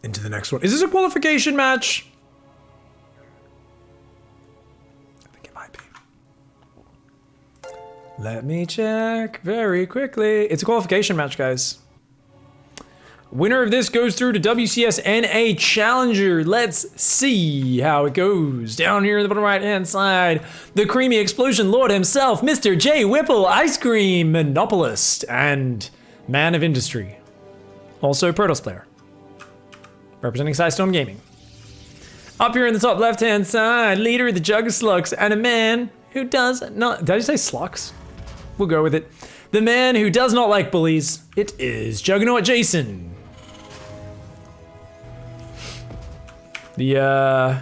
into the next one. Is this a qualification match? I think it might be. Let me check very quickly. It's a qualification match, guys. Winner of this goes through to WCS NA Challenger. Let's see how it goes. Down here in the bottom right-hand side, the creamy explosion lord himself, Mr. J. Whipple, ice cream monopolist and man of industry. Also Protoss player. Representing Sidestorm Gaming. Up here in the top left-hand side, leader of the Juggerslugs and a man who does not... Did I say slugs? We'll go with it. The man who does not like bullies. It is Juggernautjason. Yeah.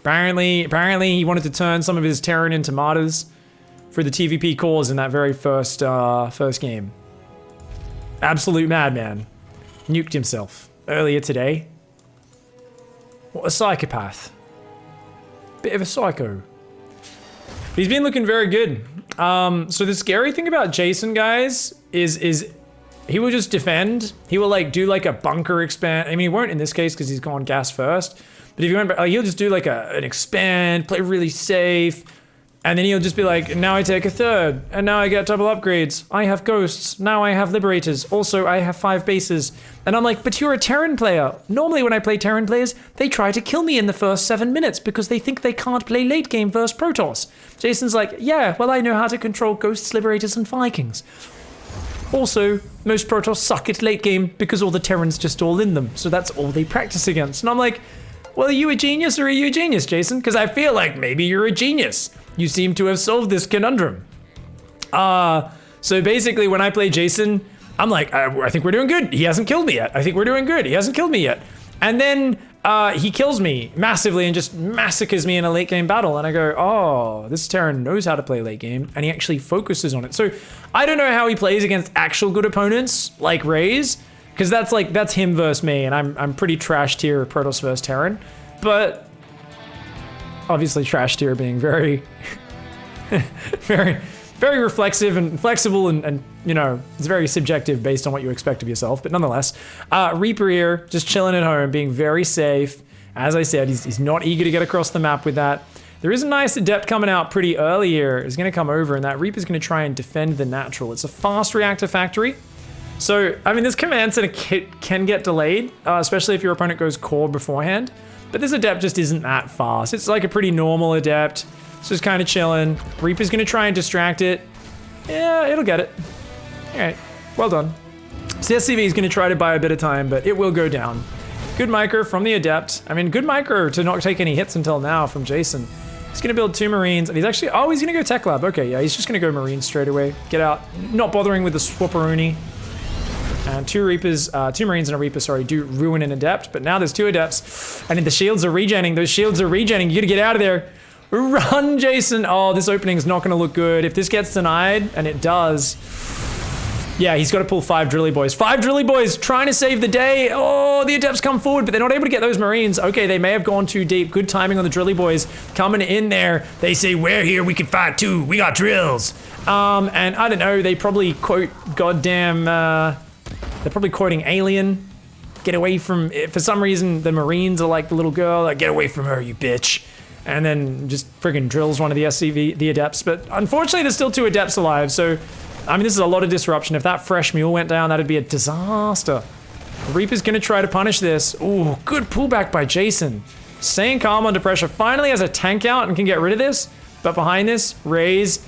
Apparently he wanted to turn some of his Terran into martyrs for the TVP cause in that very first game. Absolute madman. Nuked himself earlier today. What a psychopath. Bit of a psycho. But he's been looking very good. So the scary thing about Jason, guys, is he will just defend. He will like do like a bunker expand. I mean, he won't in this case because he's gone gas first. But if you went back, he'll just do like an expand, play really safe. And then he'll just be like, now I take a third. And now I get double upgrades. I have ghosts. Now I have liberators. Also, I have 5 bases. And I'm like, but you're a Terran player. Normally when I play Terran players, they try to kill me in the first 7 minutes because they think they can't play late game versus Protoss. Jason's like, yeah, well, I know how to control ghosts, liberators, and Vikings. Also, most Protoss suck at late game because all the Terrans just all in them. So that's all they practice against. And I'm like, well, are you a genius or are you a genius, Jason? Because I feel like maybe you're a genius. You seem to have solved this conundrum. So basically when I play Jason, I'm like, I think we're doing good. He hasn't killed me yet. I think we're doing good. He hasn't killed me yet. And then he kills me massively and just massacres me in a late game battle. And I go, oh, this Terran knows how to play late game. And he actually focuses on it. So I don't know how he plays against actual good opponents like Raze. Because that's him versus me. And I'm pretty trash tier Protoss versus Terran. But obviously trash tier being very, very reflexive and flexible and you know, it's very subjective based on what you expect of yourself, but nonetheless. Reaper here, just chilling at home, being very safe. As I said, he's not eager to get across the map with that. There is a nice Adept coming out pretty early here. He's gonna come over and that Reaper's gonna try and defend the natural. It's a fast reactor factory. So, I mean, this command center can get delayed, especially if your opponent goes core beforehand. But this Adept just isn't that fast. It's like a pretty normal Adept. It's just kind of chilling. Reaper's gonna try and distract it. Yeah, it'll get it. All right, well done. So the SCV is gonna try to buy a bit of time, but it will go down. Good micro from the Adept. I mean, good micro to not take any hits until now from Jason. He's gonna build 2 Marines, and he's actually, oh, he's gonna go Tech Lab. Okay, yeah, he's just gonna go Marines straight away. Get out, not bothering with the Swapperoonie. And 2 Reapers, 2 Marines and a Reaper, sorry, do ruin an Adept, but now there's 2 Adepts, and the shields are regenning. Those shields are regenning. You gotta get out of there. Run, Jason. Oh, this opening's not gonna look good. If this gets denied, and it does, yeah, he's gotta pull 5 Drilly Boys. 5 Drilly Boys trying to save the day. Oh, the Adepts come forward, but they're not able to get those Marines. Okay, they may have gone too deep. Good timing on the Drilly Boys coming in there. They say, we're here, we can fight too. We got drills. And I don't know, they probably quote goddamn, they're probably quoting Alien. Get away from, for some reason, the Marines are like the little girl, like, get away from her, you bitch. And then just friggin' drills one of the SCV, the Adepts. But unfortunately, there's still 2 Adepts alive, so, I mean, this is a lot of disruption. If that fresh mule went down, that'd be a disaster. The Reaper's gonna try to punish this. Ooh, good pullback by Jason. Staying calm under pressure. Finally has a tank out and can get rid of this. But behind this, Raze,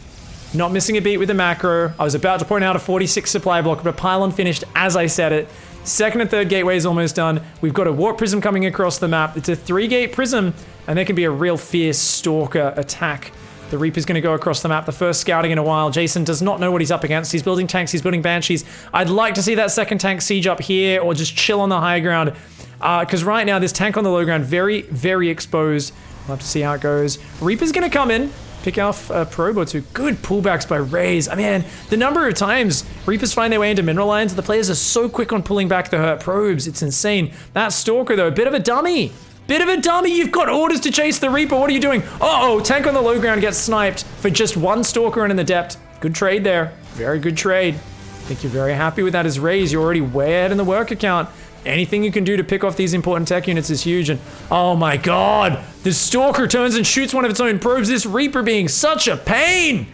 not missing a beat with the macro. I was about to point out a 46 supply block, but pylon finished as I said it. Second and third gateway is almost done. We've got a warp prism coming across the map. It's a 3-gate prism, and there can be a real fierce stalker attack. The Reaper's gonna go across the map, the first scouting in a while. Jason does not know what he's up against. He's building tanks, he's building Banshees. I'd like to see that second tank siege up here, or just chill on the high ground. Because right now, this tank on the low ground, very, very exposed. We'll have to see how it goes. Reaper's gonna come in. Pick off a probe or 2. Good pullbacks by Raze. I mean, the number of times Reapers find their way into mineral lines, the players are so quick on pulling back the hurt probes. It's insane. That Stalker, though, a bit of a dummy. Bit of a dummy. You've got orders to chase the Reaper. What are you doing? Uh-oh, tank on the low ground gets sniped for just 1 Stalker and an Adept. Good trade there. Very good trade. I think you're very happy with that as Raze. You're already way ahead in the work account. anything you can do to pick off these important tech units is huge. And oh my god, the Stalker turns and shoots one of its own probes. This Reaper being such a pain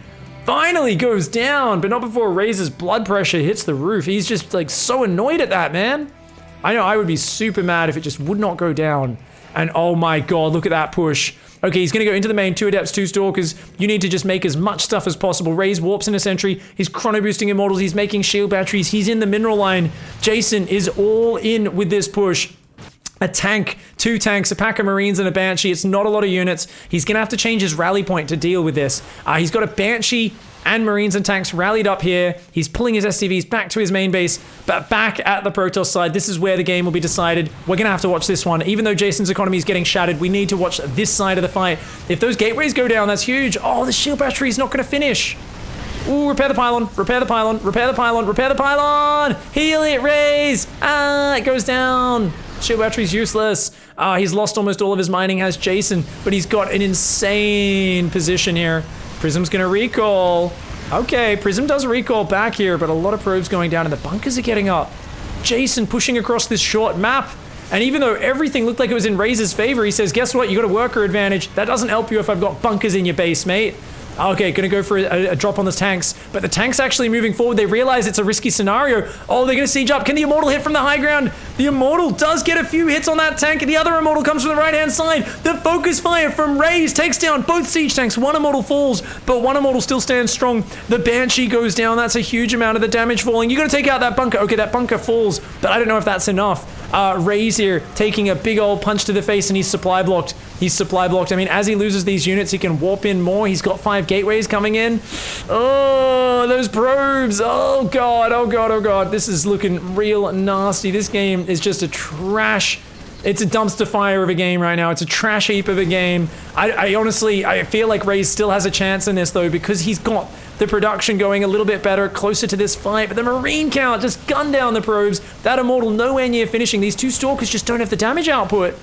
finally goes down, but not before Raze's blood pressure hits the roof. He's just like so annoyed at that, man. I know I would be super mad if it just would not go down. And oh my god, look at that push. Okay, he's gonna go into the main, 2 Adepts, 2 Stalkers. You need to just make as much stuff as possible. Raze warps in a sentry. He's chrono boosting Immortals. He's making shield batteries. He's in the mineral line. Jason is all in with this push. A tank, 2 tanks, a pack of Marines, and a Banshee. It's not a lot of units. He's gonna have to change his rally point to deal with this. He's got a Banshee and Marines and tanks rallied up here. He's pulling his SCVs back to his main base, but back at the Protoss side, this is where the game will be decided. We're gonna have to watch this one. Even though Jason's economy is getting shattered, we need to watch this side of the fight. If those gateways go down, that's huge. Oh, the shield battery is not gonna finish. Ooh, repair the pylon, repair the pylon, repair the pylon, repair the pylon! Heal it, Raze! Ah, it goes down. Shield battery's useless. He's lost almost all of his mining, has Jason, but he's got an insane position here. Prism's gonna recall. Okay, Prism does recall back here, but a lot of probes going down and the bunkers are getting up. Jason pushing across this short map. And even though everything looked like it was in Raze's favor, he says, guess what? You got a worker advantage. That doesn't help you if I've got bunkers in your base, mate. Okay, gonna go for a drop on the tanks, but the tank's actually moving forward. They realize it's a risky scenario. Oh, they're gonna siege up. Can the Immortal hit from the high ground? The Immortal does get a few hits on that tank, and the other Immortal comes from the right-hand side. The focus fire from Raze takes down both siege tanks. One Immortal falls, but one Immortal still stands strong. The Banshee goes down. That's a huge amount of the damage falling. You gotta take out that bunker. Okay, that bunker falls, but I don't know if that's enough. Raze here taking a big old punch to the face, and he's supply blocked. He's supply blocked. I mean, as he loses these units, he can warp in more. He's got 5 gateways coming in. Oh, those probes. Oh god, oh god, oh god. This is looking real nasty. This game is just a trash. It's a dumpster fire of a game right now. It's a trash heap of a game. I honestly, I feel like Raze still has a chance in this though, because he's got the production going a little bit better, closer to this fight, but the Marine count just gunned down the probes. That Immortal nowhere near finishing. These 2 Stalkers just don't have the damage output.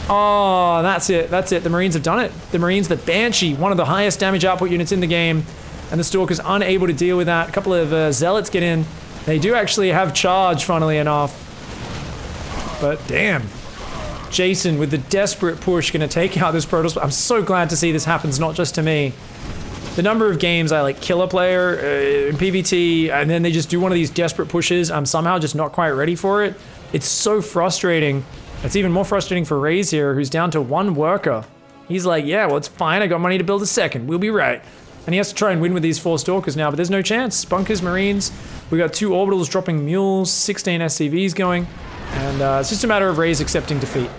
Oh, that's it. That's it. The Marines have done it. The Marines, the Banshee, one of the highest damage output units in the game, and the Stalkers unable to deal with that. A couple of Zealots get in. They do actually have charge, funnily enough. But damn. Jason with the desperate push gonna take out this Protoss. I'm so glad to see this happens, not just to me. The number of games I like kill a player in PvT, and then they just do one of these desperate pushes. I'm somehow just not quite ready for it. It's so frustrating. It's even more frustrating for Raze here, who's down to 1 worker. He's like, yeah, well, it's fine. I got money to build a second. We'll be right. And he has to try and win with these 4 Stalkers now, but there's no chance. Bunkers, Marines. We got 2 Orbitals dropping Mules, 16 SCVs going. And it's just a matter of Raze accepting defeat.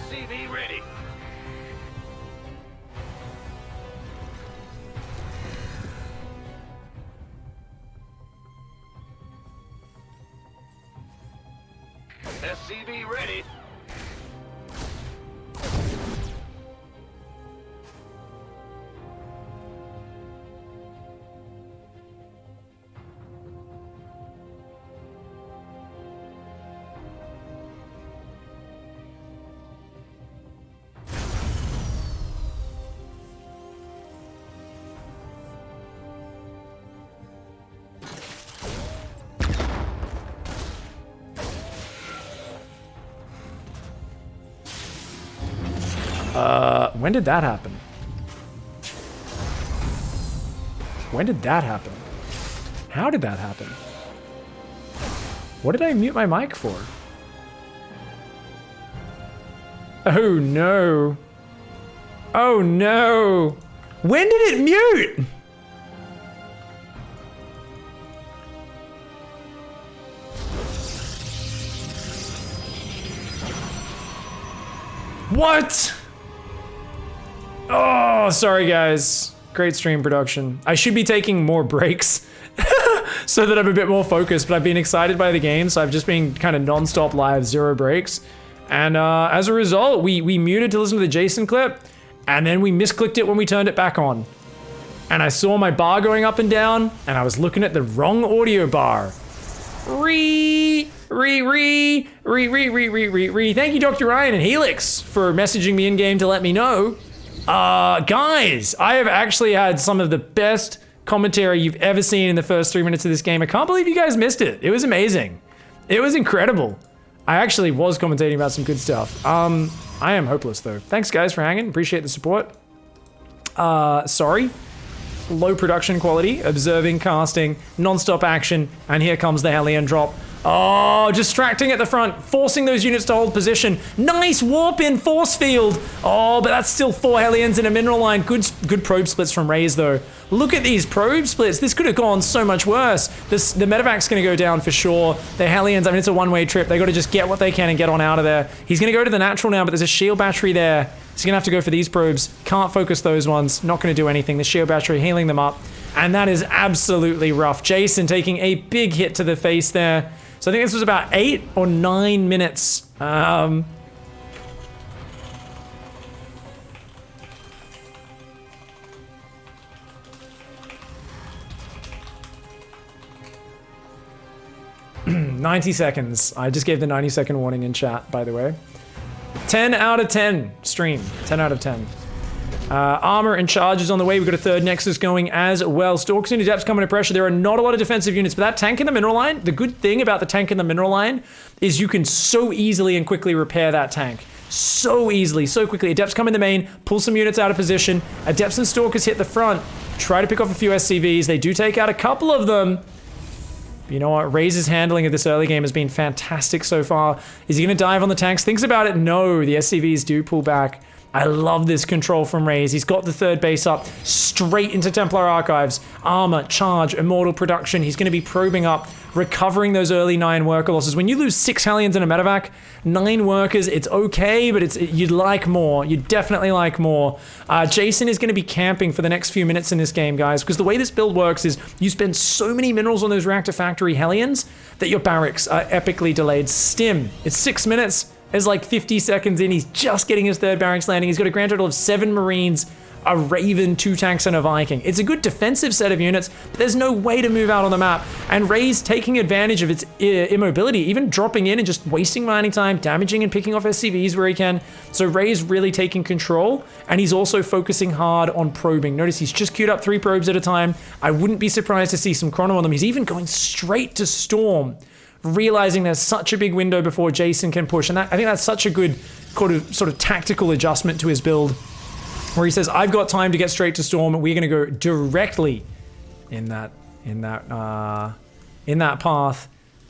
SCV ready. SCV ready. When did that happen? When did that happen? How did that happen? What did I mute my mic for? Oh no. Oh no. When did it mute? What? Oh, sorry guys. Great stream production. I should be taking more breaks so that I'm a bit more focused, but I've been excited by the game, so I've just been kind of non-stop live, 0 breaks. And as a result, we muted to listen to the Jason clip, and then we misclicked it when we turned it back on. And I saw my bar going up and down, and I was looking at the wrong audio bar. Thank you, Dr. Ryan and Helix, for messaging me in-game to let me know. Guys, I have actually had some of the best commentary you've ever seen in the first 3 minutes of this game. I can't believe you guys missed it. It was amazing. It was incredible. I actually was commentating about some good stuff. I am hopeless though. Thanks guys for hanging. Appreciate the support. Sorry. Low production quality, observing, casting, non-stop action, and here comes the Hellion drop. Oh, distracting at the front, forcing those units to hold position. Nice warp in force field. Oh, but that's still 4 Hellions in a mineral line. Good probe splits from Raze though. Look at these probe splits. This could have gone so much worse. The medevac's gonna go down for sure. The Hellions, I mean, it's a one-way trip. They gotta just get what they can and get on out of there. He's gonna go to the natural now, but there's a shield battery there. He's gonna have to go for these probes. Can't focus those ones. Not gonna do anything. The shield battery healing them up. And that is absolutely rough. Jason taking a big hit to the face there. So I think this was about 8 or 9 minutes. 90 seconds. I just gave the 90-second warning in chat, by the way. 10 out of 10 stream. 10 out of 10. Armor and charges on the way. We've got a third Nexus going as well. Stalks into depths coming to pressure. There are not a lot of defensive units, but that tank in the mineral line, the good thing about the tank in the mineral line is you can so easily and quickly repair that tank. So easily, so quickly. Adepts come in the main, pull some units out of position. Adepts and Stalkers hit the front, try to pick off a few SCVs. They do take out a couple of them. But you know what? Raze's handling of this early game has been fantastic so far. Is he going to dive on the tanks? Thinks about it. No, the SCVs do pull back. I love this control from Raze. He's got the third base up, straight into Templar Archives. Armor, charge, immortal production. He's going to be probing up, recovering those early 9 worker losses. When you lose 6 Hellions in a medevac, 9 workers, it's okay, but you'd like more. You'd definitely like more. Jason is going to be camping for the next few minutes in this game, guys, because the way this build works is you spend so many minerals on those reactor factory Hellions that your barracks are epically delayed. Stim, it's 6 minutes. Is like 50 seconds in, he's just getting his third barracks landing. He's got a grand total of 7 Marines, a Raven, 2 tanks, and a Viking. It's a good defensive set of units, but there's no way to move out on the map. And Raze taking advantage of its immobility, even dropping in and just wasting mining time, damaging and picking off SCVs where he can. So Raze really taking control, and he's also focusing hard on probing. Notice he's just queued up 3 probes at a time. I wouldn't be surprised to see some chrono on them. He's even going straight to Storm, realizing there's such a big window before Jason can push. And I think that's such a good sort of tactical adjustment to his build, where he says, I've got time to get straight to Storm. We're going to go directly in that path.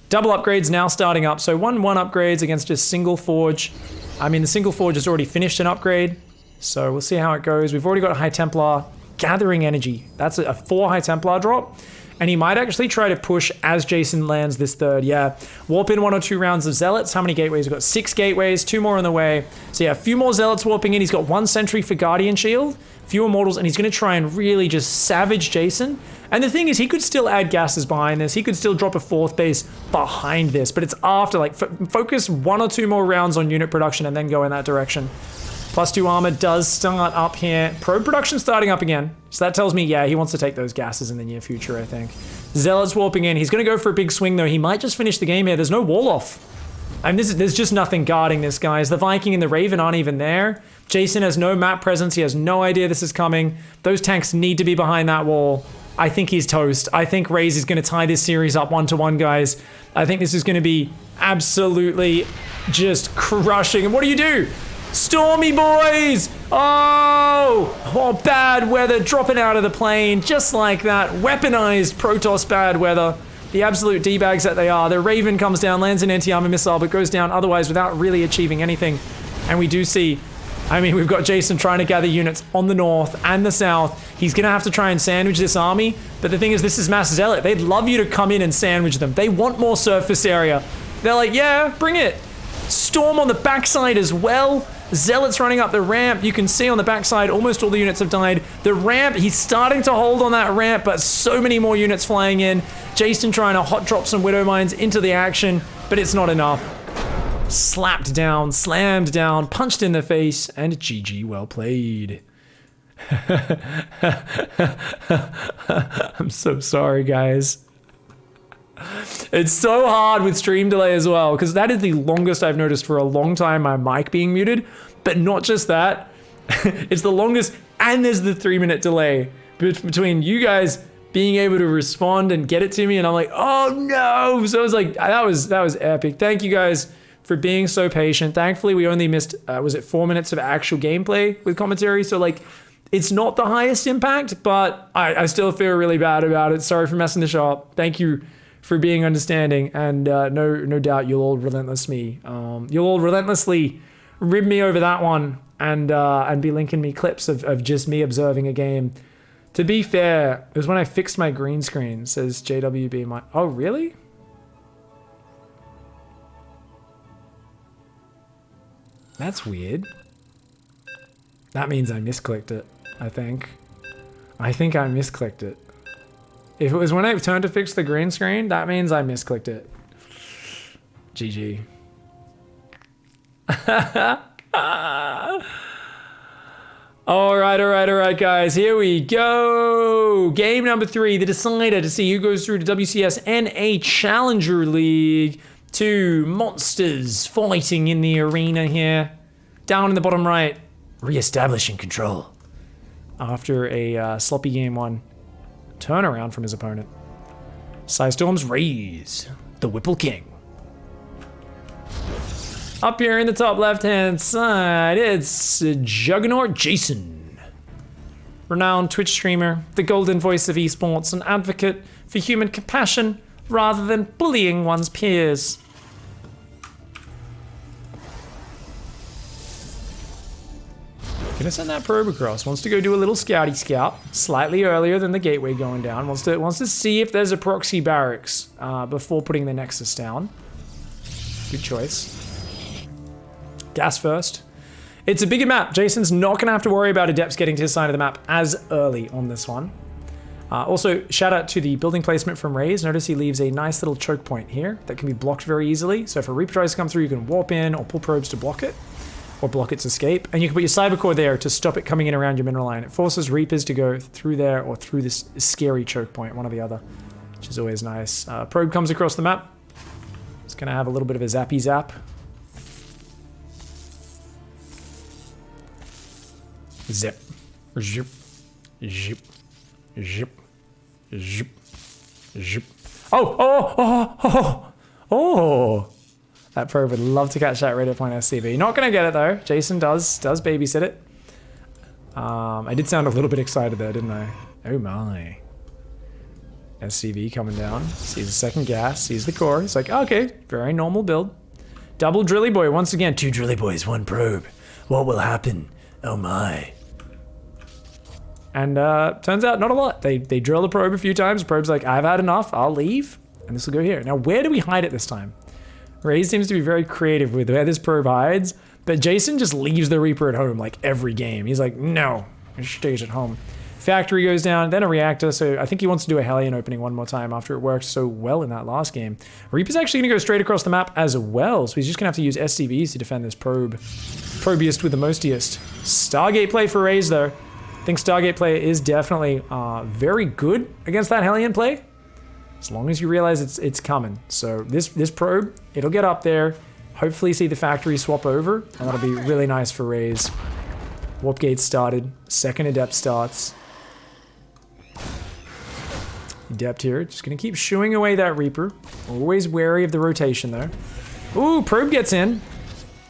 Double upgrades now starting up. So 1 upgrades against a single forge. I mean, the single forge has already finished an upgrade, so we'll see how it goes. We've already got a High Templar gathering energy. That's a 4 High Templar drop. And he might actually try to push as Jason lands this third. Yeah, warp in 1 or 2 rounds of Zealots. How many gateways? We've got 6 gateways, 2 more on the way. So yeah, a few more Zealots warping in. He's got 1 sentry for Guardian Shield, few Immortals, and he's going to try and really just savage Jason. And the thing is, he could still add gases behind this. He could still drop a 4th base behind this, but it's after, like, focus 1 or 2 more rounds on unit production and then go in that direction. +2 armor does start up here. Probe production starting up again. So that tells me, yeah, he wants to take those gases in the near future, I think. Zealots warping in. He's going to go for a big swing, though. He might just finish the game here. There's no wall off. I mean, there's just nothing guarding this, guys. The Viking and the Raven aren't even there. Jason has no map presence. He has no idea this is coming. Those tanks need to be behind that wall. I think he's toast. I think Raze is going to tie this series up 1-1, guys. I think this is going to be absolutely just crushing. And what do? Stormy boys! Oh, bad weather dropping out of the plane, just like that. Weaponized Protoss bad weather. The absolute D-bags that they are. The Raven comes down, lands an anti-armor missile, but goes down otherwise without really achieving anything. And we do see, I mean, we've got Jason trying to gather units on the north and the south. He's gonna have to try and sandwich this army, but the thing is, this is Mass Zealot. They'd love you to come in and sandwich them. They want more surface area. They're like, yeah, bring it. Storm on the backside as well. Zealots running up the ramp. You can see on the backside, almost all the units have died. The ramp, he's starting to hold on that ramp, but so many more units flying in. Jason trying to hot drop some Widow Mines into the action, but it's not enough. Slapped down, slammed down, punched in the face, and GG, well played. I'm so sorry, guys. It's so hard with stream delay as well, because that is the longest I've noticed for a long time, my mic being muted. But not just that, it's the longest, and there's the 3-minute delay between you guys being able to respond and get it to me, and I'm like, oh no! So it was like, that was epic. Thank you guys for being so patient. Thankfully, we only missed, was it 4 minutes of actual gameplay with commentary? So like, it's not the highest impact, but I still feel really bad about it. Sorry for messing the show up. Thank you for being understanding, and no doubt you'll all relentlessly rib me over that one, and be linking me clips of just me observing a game. To be fair, it was when I fixed my green screen, says JWB. Oh really? That's weird. That means I misclicked it, I think. I misclicked it. If it was when I turned to fix the green screen, that means I misclicked it. GG. All right, guys. Here we go. Game number 3, the decider to see who goes through to WCS NA Challenger League. 2 monsters fighting in the arena here. Down in the bottom right, re-establishing control. After a sloppy game 1. Turnaround from his opponent. Psystorm's Raze, the Whipple King. Up here in the top left-hand side, it's juggernautjason. Renowned Twitch streamer, the golden voice of esports, an advocate for human compassion rather than bullying one's peers. Gonna send that probe across. Wants to go do a little scouty scout, slightly earlier than the gateway going down. Wants to see if there's a proxy barracks before putting the Nexus down. Good choice. Gas first. It's a bigger map. Jason's not gonna have to worry about Adepts getting to his side of the map as early on this one. Also, shout out to the building placement from Raze. Notice he leaves a nice little choke point here that can be blocked very easily. So if a Reaper tries to come through, you can warp in or pull probes to block it, or block its escape. And you can put your cyber core there to stop it coming in around your mineral line. It forces Reapers to go through there or through this scary choke point, one or the other, which is always nice. Probe comes across the map. It's gonna have a little bit of a zappy zap. Zip. Zip. Zip. Zip. Zip. Zip. Oh! That probe would love to catch that Reddit point SCV. Not gonna get it though. Jason does babysit it. I did sound a little bit excited there, didn't I? Oh my. SCV coming down. Sees the second gas, sees the core. He's like, okay, very normal build. Double drilly boy once again. 2 drilly boys, 1 probe. What will happen? Oh my. And turns out not a lot. They drill the probe a few times. The probe's like, I've had enough, I'll leave. And this will go here. Now, where do we hide it this time? Raze seems to be very creative with where this probe hides, but Jason just leaves the Reaper at home like every game. He's like, no, it stays at home. Factory goes down, then a reactor, so I think he wants to do a Hellion opening one more time after it worked so well in that last game. Reaper's actually going to go straight across the map as well, so he's just going to have to use SCVs to defend this probe. Probiest with the mostiest. Stargate play for Raze, though. I think Stargate play is definitely very good against that Hellion play, as long as you realize it's coming. So this probe, it'll get up there, hopefully see the factory swap over, and that'll be really nice for Raze. Warp gate started, second adept starts. Adept here, just gonna keep shooing away that Reaper. Always wary of the rotation though. Ooh, probe gets in.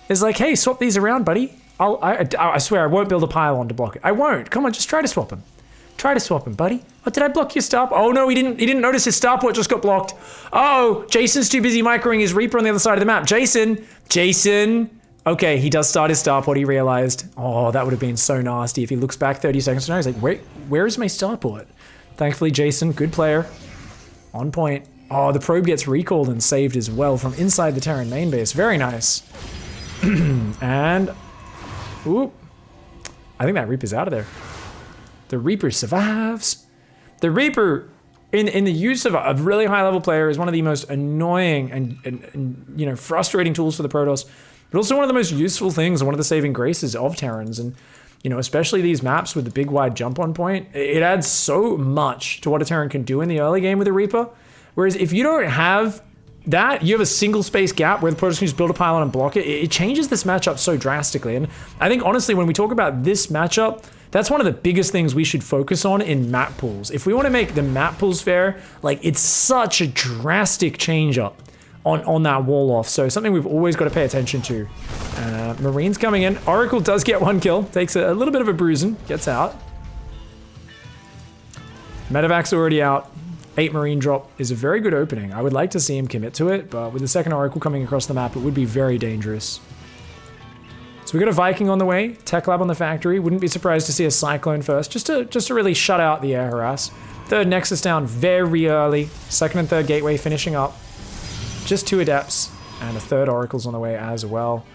It's like, hey, swap these around, buddy. I swear I won't build a pylon to block it. I won't. Come on, just try to swap him. Try to swap him, buddy. Oh, did I block your starport? Oh no, he didn't notice his starport just got blocked. Oh, Jason's too busy microing his Reaper on the other side of the map. Jason. Okay, he does start his starport, he realized. Oh, that would have been so nasty if he looks back 30 seconds from now. He's like, where is my starport? Thankfully, Jason, good player. On point. Oh, the probe gets recalled and saved as well from inside the Terran main base. Very nice. And, oop. I think that Reaper's out of there. The Reaper survives. The Reaper, in the use of a really high level player, is one of the most annoying and frustrating tools for the Protoss, but also one of the most useful things and one of the saving graces of Terrans. And especially these maps with the big wide jump on point, it adds so much to what a Terran can do in the early game with a Reaper. Whereas if you don't have that, you have a single space gap where the Protoss can just build a pylon and block it. It changes this matchup so drastically. And I think honestly, when we talk about this matchup, that's one of the biggest things we should focus on in map pools. If we want to make the map pools fair, like it's such a drastic change up on that wall off. So something we've always got to pay attention to. Marines coming in. Oracle does get one kill. Takes a little bit of a bruising. Gets out. Medevac's already out. 8 Marine drop is a very good opening. I would like to see him commit to it, but with the second Oracle coming across the map, it would be very dangerous. So we got a Viking on the way. Tech lab on the factory. Wouldn't be surprised to see a Cyclone first, just to really shut out the air harass. Third Nexus down very early. Second and third Gateway finishing up. Just 2 Adepts, and a third Oracle's on the way as well.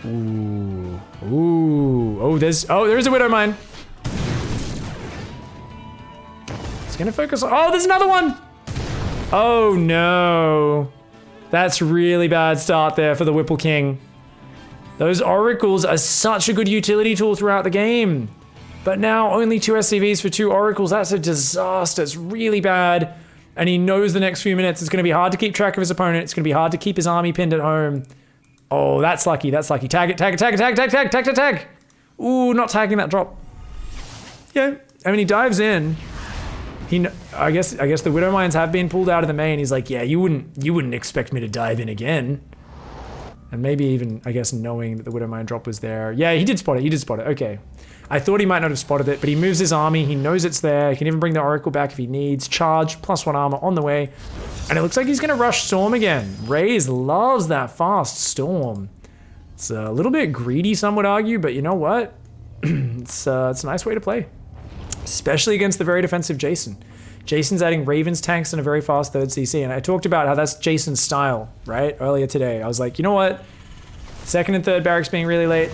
Ooh. Oh, there's a Widow Mine. It's gonna focus on, there's another one! Oh no. That's really bad start there for the Whipple King. Those Oracles are such a good utility tool throughout the game. But now only 2 SCVs for 2 Oracles, that's a disaster, it's really bad. And he knows the next few minutes it's going to be hard to keep track of his opponent. It's going to be hard to keep his army pinned at home. Oh, that's lucky. That's lucky. Tag it, tag it, tag it, tag, tag, tag, tag, tag, tag. Ooh, not tagging that drop. Yeah, I mean, he dives in. I guess the Widow Mines have been pulled out of the main. He's like, yeah, you wouldn't expect me to dive in again. And maybe even, I guess, knowing that the Widow Mine drop was there. Yeah, he did spot it. He did spot it. Okay. I thought he might not have spotted it, but he moves his army. He knows it's there. He can even bring the Oracle back if he needs. Charge, +1 armor on the way. And it looks like he's going to rush Storm again. Raze loves that fast Storm. It's a little bit greedy, some would argue, but you know what? It's a nice way to play. Especially against the very defensive Jason. Jason's adding Raven's tanks and a very fast third CC. And I talked about how that's Jason's style, right? Earlier today. I was like, you know what? Second and third barracks being really late,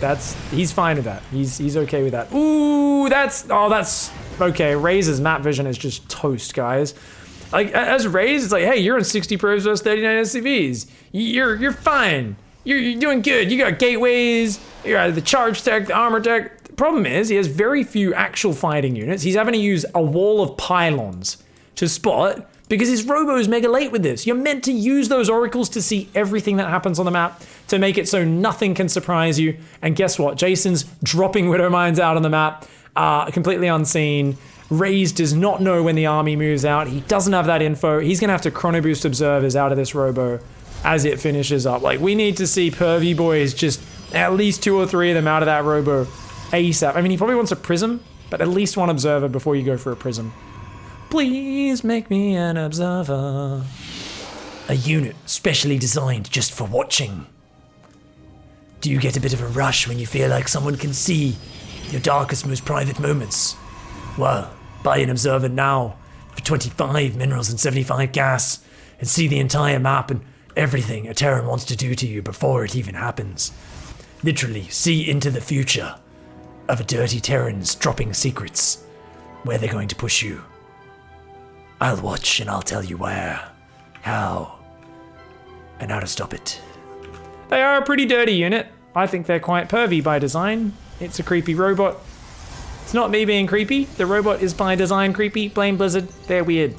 he's fine with that. He's okay with that. Ooh, that's okay. Raze's map vision is just toast, guys. Like, as Raze, it's like, hey, you're on 60 probes versus 39 SCVs. You're fine. You're doing good. You got gateways, you got the charge tech, the armor tech. The problem is, he has very few actual fighting units. He's having to use a wall of pylons to spot, because his robo's mega late with this. You're meant to use those oracles to see everything that happens on the map, to make it so nothing can surprise you. And guess what? Jason's dropping Widow Mines out on the map, completely unseen. Raze does not know when the army moves out. He doesn't have that info. He's gonna have to chrono boost observers out of this robo as it finishes up. Like, we need to see Pervy boys, just at least 2 or 3 of them out of that robo ASAP. I mean, he probably wants a prism, but at least 1 observer before you go for a prism. Please make me an observer. A unit specially designed just for watching. Do you get a bit of a rush when you feel like someone can see your darkest, most private moments? Well, buy an observer now for 25 minerals and 75 gas and see the entire map and everything a Terran wants to do to you before it even happens. Literally, see into the future of a dirty Terrans dropping secrets, where they're going to push you. I'll watch and I'll tell you where, how, and how to stop it. They are a pretty dirty unit. I think they're quite pervy by design. It's a creepy robot. It's not me being creepy. The robot is by design creepy. Blame Blizzard. They're weird.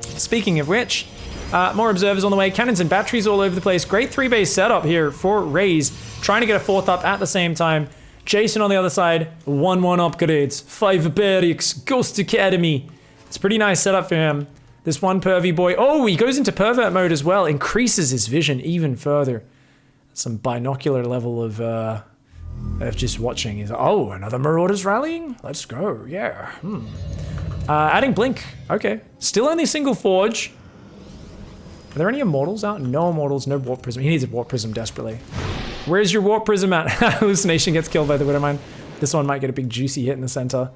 Speaking of which, more observers on the way. Cannons and batteries all over the place. Great 3-base setup here for Raze. Trying to get a 4th up at the same time. Jason on the other side. 1-1 upgrades. 5 barracks. Ghost Academy. It's a pretty nice setup for him. This one pervy boy. Oh, he goes into pervert mode as well. Increases his vision even further. Some binocular level of just watching. He's like, oh, another Marauders rallying? Let's go. Yeah. Adding Blink. Okay. Still only single forge. Are there any Immortals out? No Immortals, no Warp Prism. He needs a Warp Prism desperately. Where's your Warp Prism at? Hallucination gets killed by the Widowmine. This one might get a big juicy hit in the center.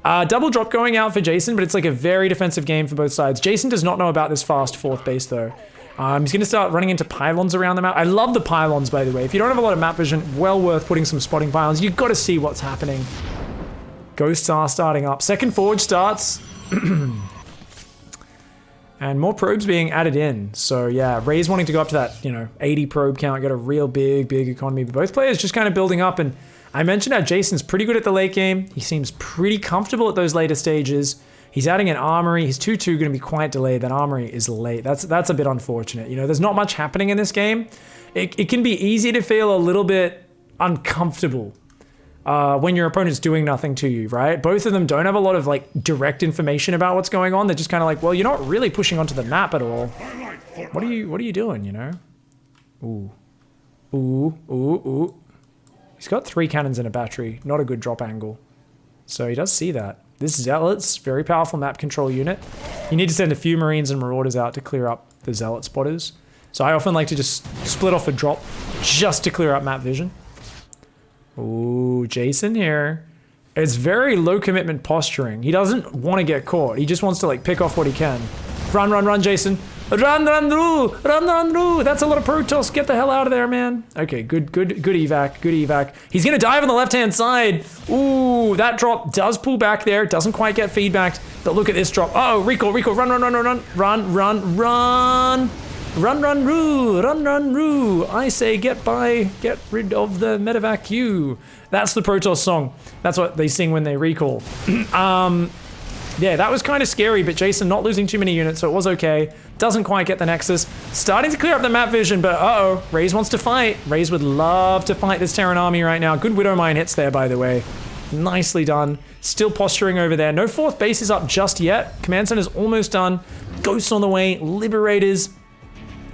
Double drop going out for Jason, but it's like a very defensive game for both sides. Jason does not know about this fast 4th base though. He's going to start running into pylons around the map. I love the pylons, by the way. If you don't have a lot of map vision, well worth putting some spotting pylons. You've got to see what's happening. Ghosts are starting up. Second forge starts. And more probes being added in. So yeah, Raze wanting to go up to that, 80 probe count, get a real big economy. But both players just kind of building up. And I mentioned how Jason's pretty good at the late game. He seems pretty comfortable at those later stages. He's adding an armory. His 2-2 going to be quite delayed. That armory is late. That's a bit unfortunate. There's not much happening in this game. It can be easy to feel a little bit uncomfortable when your opponent's doing nothing to you, right? Both of them don't have a lot of direct information about what's going on. They're just kind of like, well, you're not really pushing onto the map at all. What are you doing, Ooh. Ooh. He's got 3 cannons and a battery. Not a good drop angle. So he does see that. This Zealots, very powerful map control unit. You need to send a few Marines and Marauders out to clear up the Zealot spotters. So I often like to just split off a drop just to clear up map vision. Ooh, Jason here. It's very low commitment posturing. He doesn't want to get caught. He just wants to pick off what he can. Run, Jason. Run through. That's a lot of Protoss. Get the hell out of there, man. Okay, good evac. He's gonna dive on the left-hand side. Ooh, that drop does pull back there. Doesn't quite get feedbacked, but look at this drop. Oh, recall. Run, Roo. I say get rid of the medevac queue. That's the Protoss song. That's what they sing when they recall. Yeah, that was kind of scary, but Jason not losing too many units, so it was okay. Doesn't quite get the Nexus. Starting to clear up the map vision, but uh-oh, Raze wants to fight. Raze would love to fight this Terran army right now. Good Widowmine hits there, by the way. Nicely done. Still posturing over there. No 4th base is up just yet. Command Center's almost done. Ghosts on the way. Liberators.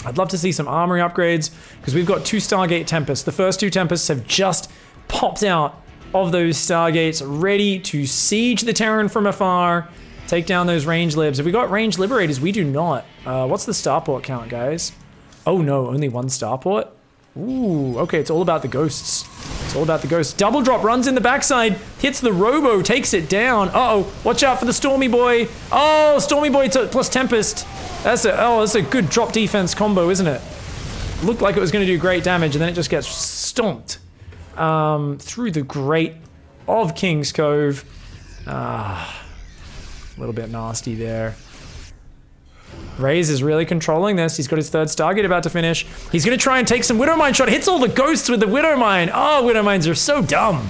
I'd love to see some armory upgrades, because we've got 2 Stargate Tempests. The first 2 Tempests have just popped out of those Stargates, ready to siege the Terran from afar, take down those range libs. Have we got range liberators? We do not. What's the starport count, guys? Oh no, only 1 starport? Ooh, okay, it's all about the ghosts. It's all about the ghosts. Double drop runs in the backside, hits the Robo, takes it down. Uh-oh, watch out for the Stormy Boy. Oh, Stormy Boy plus Tempest. That's a good drop defense combo, isn't it? Looked like it was going to do great damage, and then it just gets stomped through the grate of King's Cove. A little bit nasty there. Raze is really controlling this. He's got his 3rd Stargate about to finish. He's going to try and take some Widowmine shot. Hits all the ghosts with the Widowmine. Oh, Widowmines are so dumb.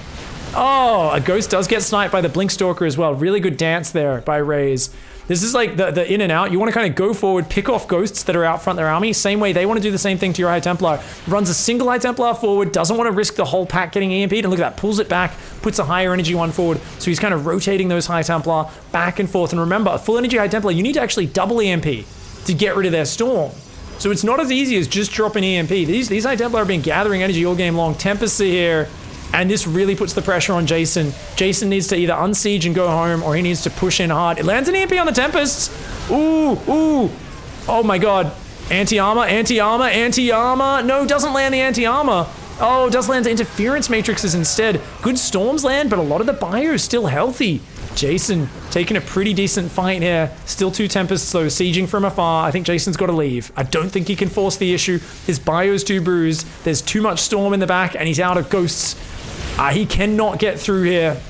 Oh, a ghost does get sniped by the Blink Stalker as well. Really good dance there by Raze. This is like the in and out. You want to kind of go forward, pick off ghosts that are out front their army. Same way they want to do the same thing to your High Templar. Runs a single High Templar forward, doesn't want to risk the whole pack getting EMP'd, and look at that, pulls it back, puts a higher energy one forward. So he's kind of rotating those High Templar back and forth. And remember, a full energy High Templar, you need to actually double EMP to get rid of their storm. So it's not as easy as just dropping EMP. These High Templar have been gathering energy all game long. Tempests are here. And this really puts the pressure on Jason. Jason needs to either unsiege and go home, or he needs to push in hard. It lands an EMP on the Tempests. Ooh. Oh my god. Anti-armor. No, doesn't land the anti-armor. Oh, does land interference matrices instead. Good storms land, but a lot of the bio is still healthy. Jason taking a pretty decent fight here. Still 2 Tempests though, sieging from afar. I think Jason's got to leave. I don't think he can force the issue. His bio's too bruised. There's too much storm in the back, and he's out of ghosts. He cannot get through here.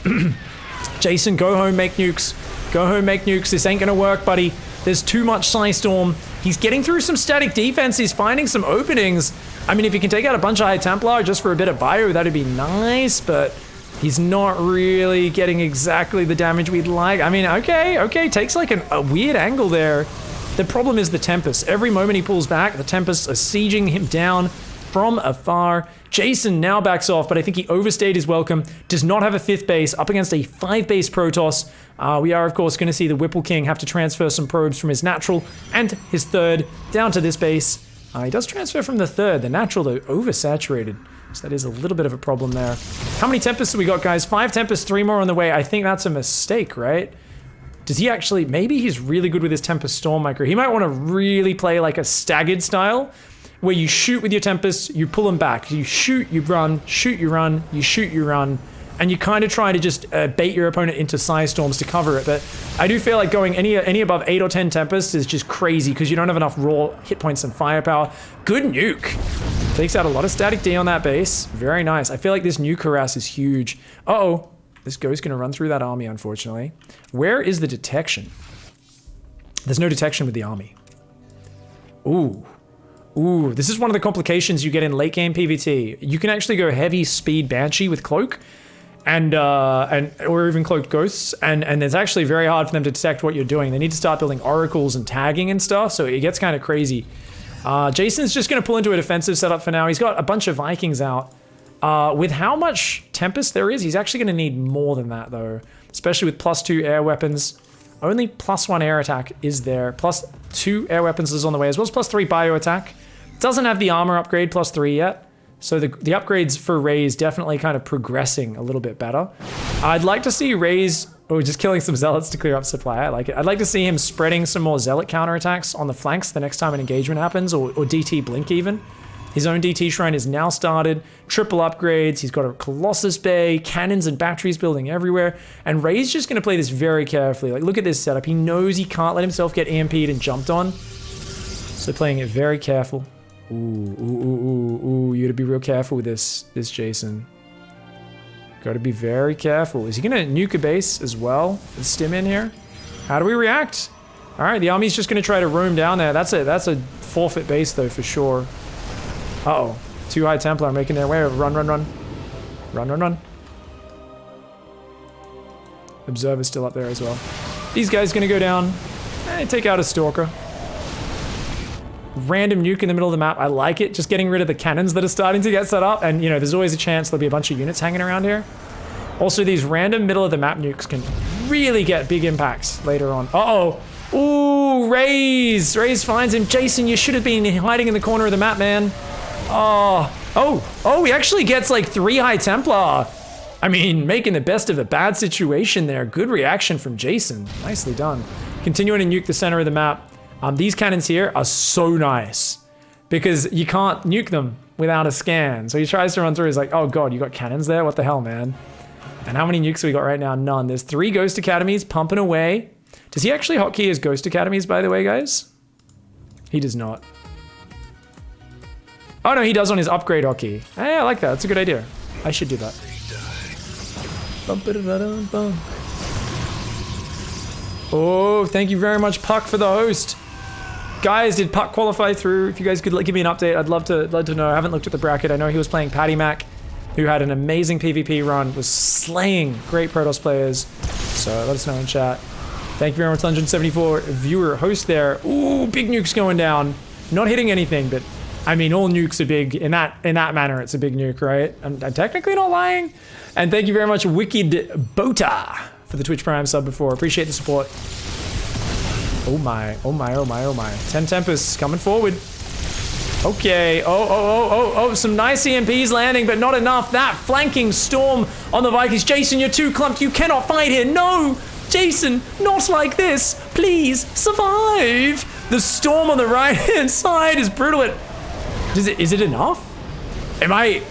Jason, go home, make nukes. Go home, make nukes. This ain't gonna work, buddy. There's too much Psy Storm. He's getting through some static defense. He's finding some openings. I mean, if he can take out a bunch of High Templar just for a bit of bio, that'd be nice, but he's not really getting exactly the damage we'd like. I mean, okay, takes like a weird angle there. The problem is the Tempest. Every moment he pulls back, the Tempests are sieging him down from afar. Jason now backs off, but I think he overstayed his welcome. Does not have a 5th base up against a 5 base Protoss. We are, of course, going to see the Whipple King have to transfer some probes from his natural and his 3rd down to this base. He does transfer from the 3rd. The natural, though, oversaturated. So that is a little bit of a problem there. How many Tempests have we got, guys? 5 Tempests, 3 more on the way. I think that's a mistake, right? Does he actually... Maybe he's really good with his Tempest Storm micro. He might want to really play like a staggered style, where you shoot with your Tempests, you pull them back. You shoot, you run, shoot, you run, you shoot, you run. And you kind of try to just bait your opponent into Psy Storms to cover it. But I do feel like going any above 8 or 10 Tempests is just crazy because you don't have enough raw hit points and firepower. Good nuke. Takes out a lot of static D on that base. Very nice. I feel like this nuke harass is huge. Uh-oh. This Ghost going to run through that army, unfortunately. Where is the detection? There's no detection with the army. Ooh. Ooh, this is one of the complications you get in late game PvT. You can actually go heavy speed Banshee with Cloak, or even Cloaked Ghosts, and it's actually very hard for them to detect what you're doing. They need to start building oracles and tagging and stuff, so it gets kind of crazy. Jason's just going to pull into a defensive setup for now. He's got a bunch of Vikings out. With how much Tempest there is, he's actually going to need more than that, though, especially with +2 air weapons. Only +1 air attack is there. +2 air weapons is on the way, as well as +3 bio attack. Doesn't have the armor upgrade +3 yet. So the upgrades for Raze definitely kind of progressing a little bit better. I'd like to see Raze, just killing some zealots to clear up supply. I like it. I'd like to see him spreading some more zealot counterattacks on the flanks the next time an engagement happens, or DT blink even. His own DT shrine is now started. Triple upgrades. He's got a Colossus Bay, cannons and batteries building everywhere. And Ray's just going to play this very carefully. Like, look at this setup. He knows he can't let himself get EMP'd and jumped on. So playing it very careful. Ooh, you gotta be real careful with this Jason. Gotta be very careful. Is he gonna nuke a base as well? With Stim in here? How do we react? All right, the army's just gonna try to roam down there. That's a forfeit base though, for sure. Uh-oh, 2 High Templar making their way. Run. Observer's still up there as well. These guys gonna go down. Take out a Stalker. Random nuke in the middle of the map. I like it. Just getting rid of the cannons that are starting to get set up. And, you know, there's always a chance there'll be a bunch of units hanging around here. Also, these random middle of the map nukes can really get big impacts later on. Uh-oh. Ooh, Raze. Raze finds him. Jason, you should have been hiding in the corner of the map, man. Oh, he actually gets like 3 High Templar. I mean, making the best of a bad situation there. Good reaction from Jason. Nicely done. Continuing to nuke the center of the map. These cannons here are so nice because you can't nuke them without a scan. So he tries to run through. He's like, oh God, you got cannons there? What the hell, man? And how many nukes have we got right now? None. There's 3 Ghost Academies pumping away. Does he actually hotkey his Ghost Academies, by the way, guys? He does not. Oh no, he does on his upgrade hotkey. Hey, I like that. That's a good idea. I should do that. Oh, thank you very much, Puck, for the host. Guys, did Puck qualify through? If you guys could give me an update, I'd love to know. I haven't looked at the bracket. I know he was playing Patty Mac, who had an amazing PvP run, was slaying great Protoss players. So let us know in chat. Thank you very much, 174 viewer host there. Ooh, big nukes going down. Not hitting anything, but I mean, all nukes are big. In that manner, it's a big nuke, right? I'm technically not lying. And thank you very much, Wicked Bota, for the Twitch Prime sub before. Appreciate the support. Oh my. 10 Tempests coming forward. Okay. Oh, some nice EMPs landing, but not enough. That flanking storm on the Vikings. Jason, you're too clumped. You cannot fight here. No! Jason, not like this. Please, survive. The storm on the right-hand side is brutal. Is it enough? Am I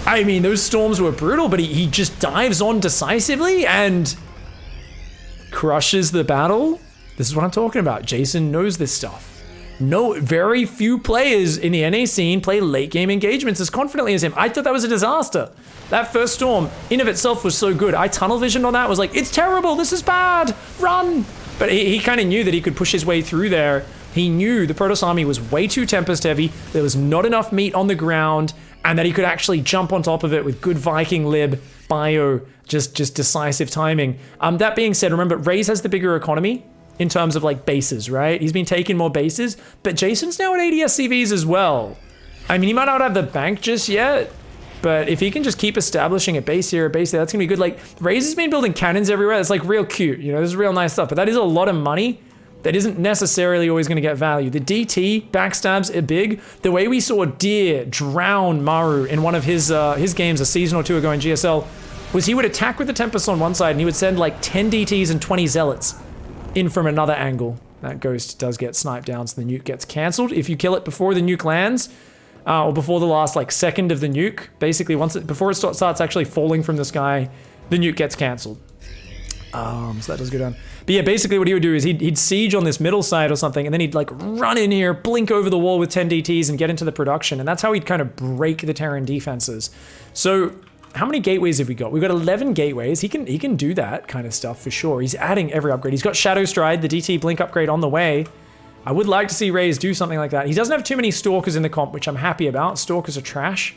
I mean, those storms were brutal, but he just dives on decisively and crushes the battle. This is what I'm talking about. Jason knows this stuff. No, very few players in the NA scene play late game engagements as confidently as him. I thought that was a disaster. That first storm in of itself was so good. I tunnel visioned on that, was like, it's terrible, this is bad, run. But he kind of knew that he could push his way through there. He knew the Protoss army was way too Tempest heavy, there was not enough meat on the ground, and that he could actually jump on top of it with good Viking lib, bio, just decisive timing. That being said, remember, Raze has the bigger economy in terms of like bases, right? He's been taking more bases, but Jason's now at 80 SCVs as well. I mean, he might not have the bank just yet, but if he can just keep establishing a base here, a base there, that's gonna be good. Like, Raze has been building cannons everywhere. It's like real cute, you know, this is real nice stuff, but that is a lot of money that isn't necessarily always gonna get value. The DT backstabs are big. The way we saw Deer drown Maru in one of his games a season or two ago in GSL was he would attack with the Tempest on one side and he would send like 10 DTs and 20 Zealots in from another angle. That ghost does get sniped down, so the nuke gets cancelled. If you kill it before the nuke lands, or before the last like second of the nuke, basically before it starts actually falling from the sky, the nuke gets cancelled. So that does go down. But yeah, basically what he would do is he'd siege on this middle side or something, and then he'd like run in here, blink over the wall with 10 DTs and get into the production, and that's how he'd kind of break the Terran defenses. So how many gateways have we got? We've got 11 gateways. He can do that kind of stuff for sure. He's adding every upgrade. He's got Shadow Stride, the DT blink upgrade on the way. I would like to see Raze do something like that. He doesn't have too many Stalkers in the comp, which I'm happy about. Stalkers are trash.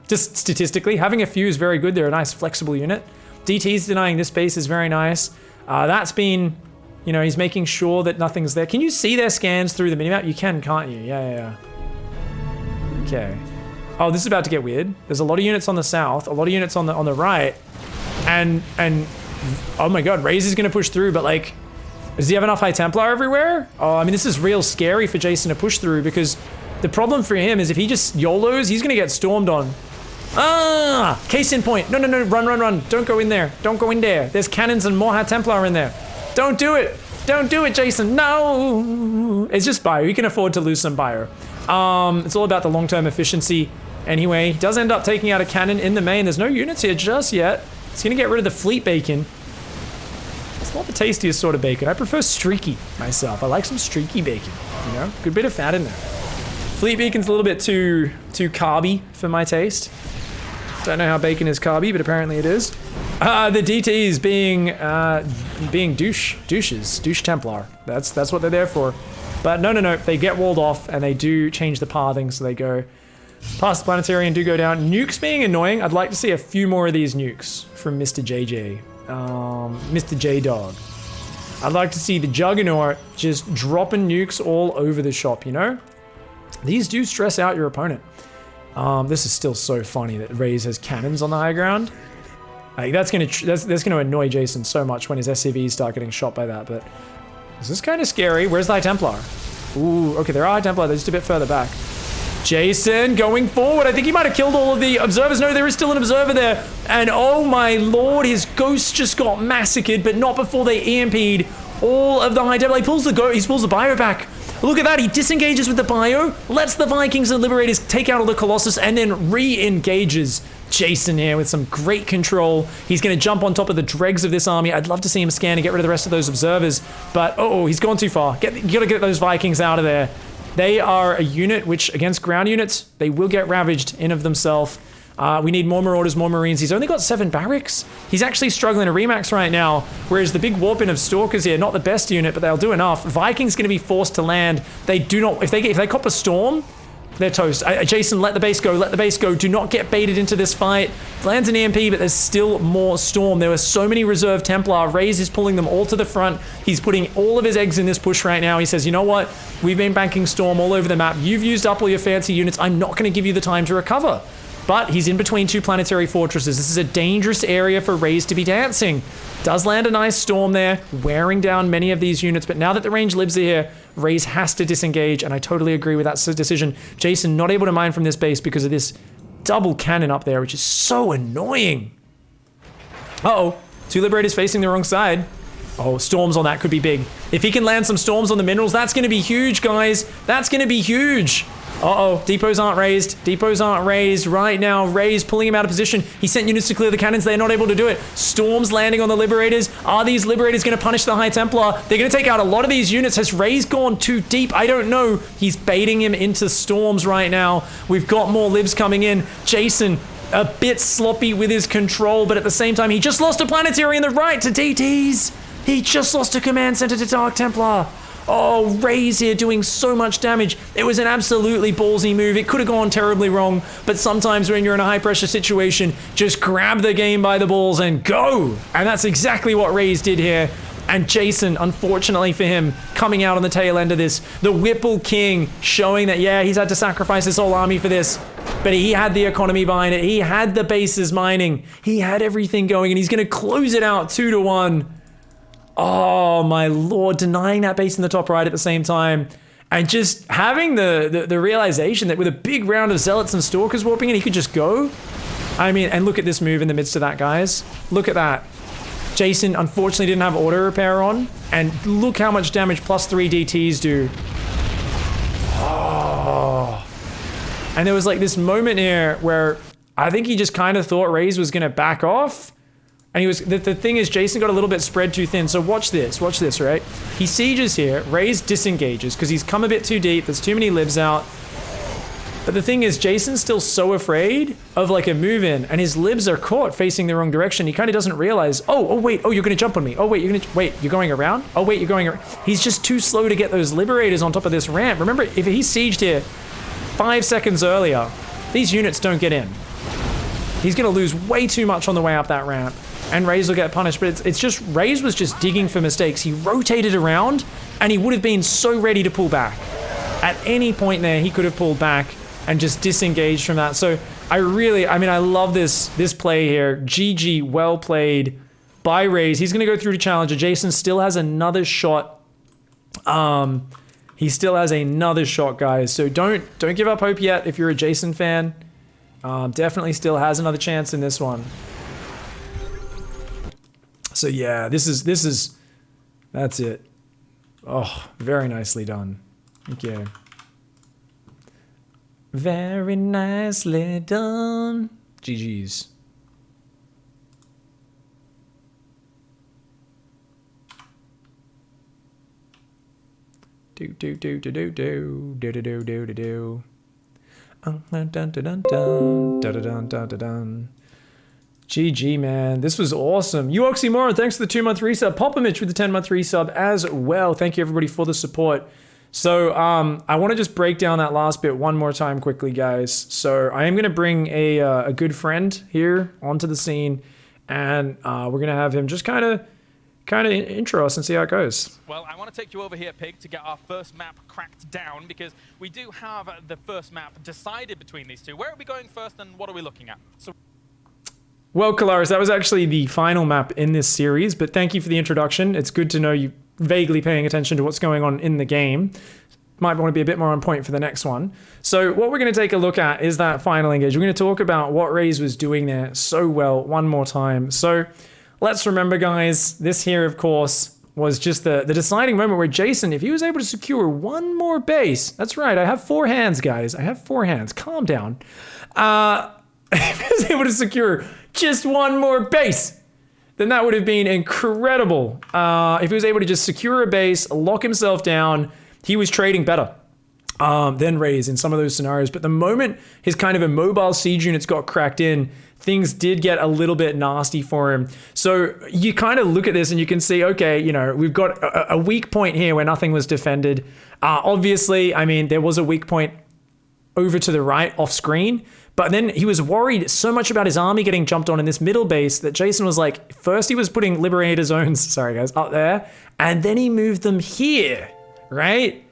Just statistically, having a few is very good. They're a nice flexible unit. DT's denying this base is very nice. That's been, you know, he's making sure that nothing's there. Can you see their scans through the minimap? You can, can't you? Yeah. Okay. Oh, this is about to get weird. There's a lot of units on the south, a lot of units on the right, and oh my god, Raze is gonna push through, but like, does he have enough High Templar everywhere? Oh, I mean, this is real scary for Jason to push through, because the problem for him is if he just YOLOs, he's gonna get stormed on. Ah! Case in point. No, run. Don't go in there. Don't go in there. There's cannons and more High Templar in there. Don't do it. Don't do it, Jason. No! It's just bio. You can afford to lose some bio. It's all about the long-term efficiency. Anyway, he does end up taking out a cannon in the main. There's no units here just yet. He's gonna get rid of the fleet bacon. It's not the tastiest sort of bacon. I prefer streaky myself. I like some streaky bacon, you know? Good bit of fat in there. Fleet bacon's a little bit too carby for my taste. Don't know how bacon is carby, but apparently it is. The DTs being douche Templar. That's what they're there for. But no, they get walled off and they do change the pathing, so they go past the planetary and do go down. Nukes being annoying. I'd like to see a few more of these nukes from Mr. JJ. Mr. J-Dog. I'd like to see the Juggernaut just dropping nukes all over the shop, you know? These do stress out your opponent. This is still so funny that Raze has cannons on the high ground. Like, that's gonna annoy Jason so much when his SCVs start getting shot by that, but this is kind of scary. Where's the High Templar? Ooh, okay, there are High Templar, they're just a bit further back. Jason going forward. I think he might have killed all of the observers. No, there is still an observer there. And oh my lord, his ghost just got massacred, but not before they EMP'd all of the High Templar. He pulls the bio back. Look at that, he disengages with the bio, lets the Vikings and Liberators take out all the Colossus, and then re-engages Jason here with some great control. He's going to jump on top of the dregs of this army. I'd love to see him scan and get rid of the rest of those observers, but oh, he's gone too far. You got to get those Vikings out of there. They are a unit which, against ground units, they will get ravaged in of themselves. We need more Marauders, more Marines. He's only got 7 barracks. He's actually struggling to remax right now, whereas the big warping of Stalkers here, not the best unit, but they'll do enough. Vikings going to be forced to land. They do not, if they cop a storm, they're toast. Jason, let the base go, let the base go. Do not get baited into this fight. Lands an EMP, but there's still more storm. There were so many reserve Templar. Raze is pulling them all to the front. He's putting all of his eggs in this push right now. He says, you know what? We've been banking storm all over the map. You've used up all your fancy units. I'm not going to give you the time to recover. But he's in between 2 planetary fortresses. This is a dangerous area for Raze to be dancing. Does land a nice storm there, wearing down many of these units, but now that the range libs are here, Raze has to disengage, and I totally agree with that decision. Jason not able to mine from this base because of this double cannon up there, which is so annoying. Uh-oh, 2 Liberators facing the wrong side. Oh, storms on that could be big. If he can land some storms on the minerals, that's going to be huge, guys. That's going to be huge. Uh-oh, depots aren't raised. Depots aren't raised right now. Raze pulling him out of position. He sent units to clear the cannons. They're not able to do it. Storms landing on the Liberators. Are these Liberators going to punish the High Templar? They're going to take out a lot of these units. Has Raze gone too deep? I don't know. He's baiting him into Storms right now. We've got more Libs coming in. Jason, a bit sloppy with his control, but at the same time, he just lost a Planetary in the right to DTs. He just lost a Command Center to Dark Templar. Oh, Raze here doing so much damage. It was an absolutely ballsy move. It could have gone terribly wrong, but sometimes when you're in a high-pressure situation, just grab the game by the balls and go. And that's exactly what Raze did here. And Jason, unfortunately for him, coming out on the tail end of this. The Whipple King showing that, yeah, he's had to sacrifice his whole army for this, but he had the economy behind it. He had the bases mining. He had everything going, and he's going to close it out 2-1. Oh my lord, denying that base in the top right at the same time. And just having the realization that with a big round of Zealots and Stalkers warping in, he could just go. I mean, and look at this move in the midst of that, guys. Look at that. Jason unfortunately didn't have auto repair on. And look how much damage +3 DTs do. Oh. And there was like this moment here where I think he just kind of thought Raze was going to back off. And he was, the thing is, Jason got a little bit spread too thin. So watch this, right? He sieges here, Raze disengages because he's come a bit too deep. There's too many Libs out. But the thing is, Jason's still so afraid of like a move in, and his Libs are caught facing the wrong direction. He kind of doesn't realize, oh wait, oh, you're going to jump on me. Oh wait, you're going around? Oh wait, you're going around. He's just too slow to get those Liberators on top of this ramp. Remember, if he sieged here 5 seconds earlier, these units don't get in. He's going to lose way too much on the way up that ramp. And Raze will get punished, but it's just, Raze was just digging for mistakes. He rotated around, and he would have been so ready to pull back. At any point there, he could have pulled back and just disengaged from that. So I love this play here. GG, well played by Raze. He's going to go through to Challenger. Jason still has another shot. He still has another shot, guys. So don't give up hope yet if you're a Jason fan. Definitely still has another chance in this one. So yeah, that's it. Oh, very nicely done. Okay. Very nicely done. GG's. Do. Dun dun dun dun dun dun dun dun. GG, man. This was awesome. You Oxymoron, thanks for the 2-month resub. Popomich with the 10-month resub as well. Thank you, everybody, for the support. So, I want to just break down that last bit one more time quickly, guys. So, I am going to bring a good friend here onto the scene, and we're going to have him just kind of intro us and see how it goes. Well, I want to take you over here, Pig, to get our first map cracked down, because we do have the first map decided between these two. Where are we going first, and what are we looking at? So well, Kaelaris, that was actually the final map in this series, but thank you for the introduction. It's good to know you vaguely paying attention to what's going on in the game. Might want to be a bit more on point for the next one. So what we're going to take a look at is that final engage. We're going to talk about what Raze was doing there so well one more time. So let's remember, guys, this here, of course, was just the deciding moment where Jason, if he was able to secure one more base, that's right, I have 4 hands, guys. I have 4 hands. Calm down. If he was able to secure just one more base, then that would have been incredible. If he was able to just secure a base, lock himself down, he was trading better than Raze in some of those scenarios. But the moment his kind of immobile siege units got cracked in, things did get a little bit nasty for him. So you kind of look at this and you can see, okay, you know, we've got a weak point here where nothing was defended. Obviously, I mean, there was a weak point over to the right off screen, but then he was worried so much about his army getting jumped on in this middle base that Jason was like, first he was putting Liberator zones, sorry guys, up there, and then he moved them here, right?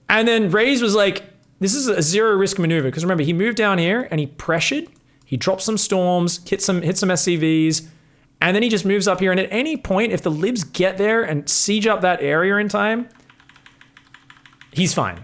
And then Raze was like, this is a 0 risk maneuver, because remember, he moved down here and he pressured, he dropped some storms, hit some SCVs, and then he just moves up here, and at any point, if the Libs get there and siege up that area in time, he's fine,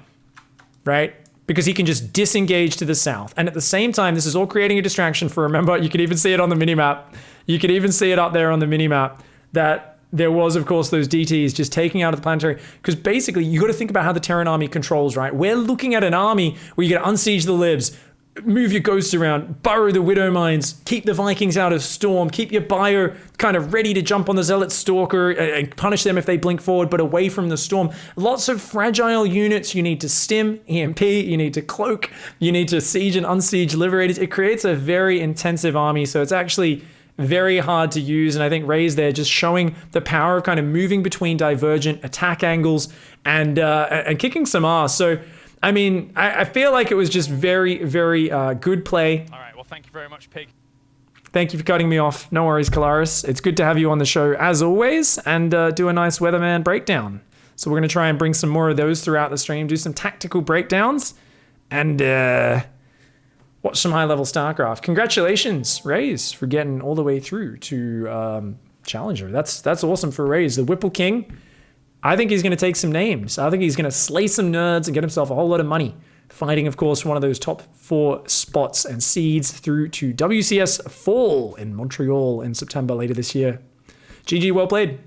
right? Because he can just disengage to the south. And at the same time, this is all creating a distraction for, remember, you can even see it on the minimap. You can even see it up there on the minimap that there was, of course, those DTs just taking out of the planetary. Because basically, you got to think about how the Terran army controls, right? We're looking at an army where you got to unsiege the libs, move your ghosts around, burrow the widow mines, keep the Vikings out of storm, keep your bio kind of ready to jump on the zealot stalker and punish them if they blink forward, but away from the storm. Lots of fragile units. You need to stim, EMP, you need to cloak, you need to siege and unsiege liberators. It creates a very intensive army, so it's actually very hard to use. And I think Raze there just showing the power of kind of moving between divergent attack angles and kicking some ass. So I mean, I feel like it was just very, very good play. All right, well, thank you very much, Pig. Thank you for cutting me off. No worries, Kaelaris. It's good to have you on the show as always, and do a nice weatherman breakdown. So we're going to try and bring some more of those throughout the stream, do some tactical breakdowns, and watch some high-level StarCraft. Congratulations, Raze, for getting all the way through to Challenger. That's awesome for Raze. The Whipple King, I think he's going to take some names. I think he's going to slay some nerds and get himself a whole lot of money. Fighting, of course, one of those top 4 spots and seeds through to WCS Fall in Montreal in September later this year. GG, well played.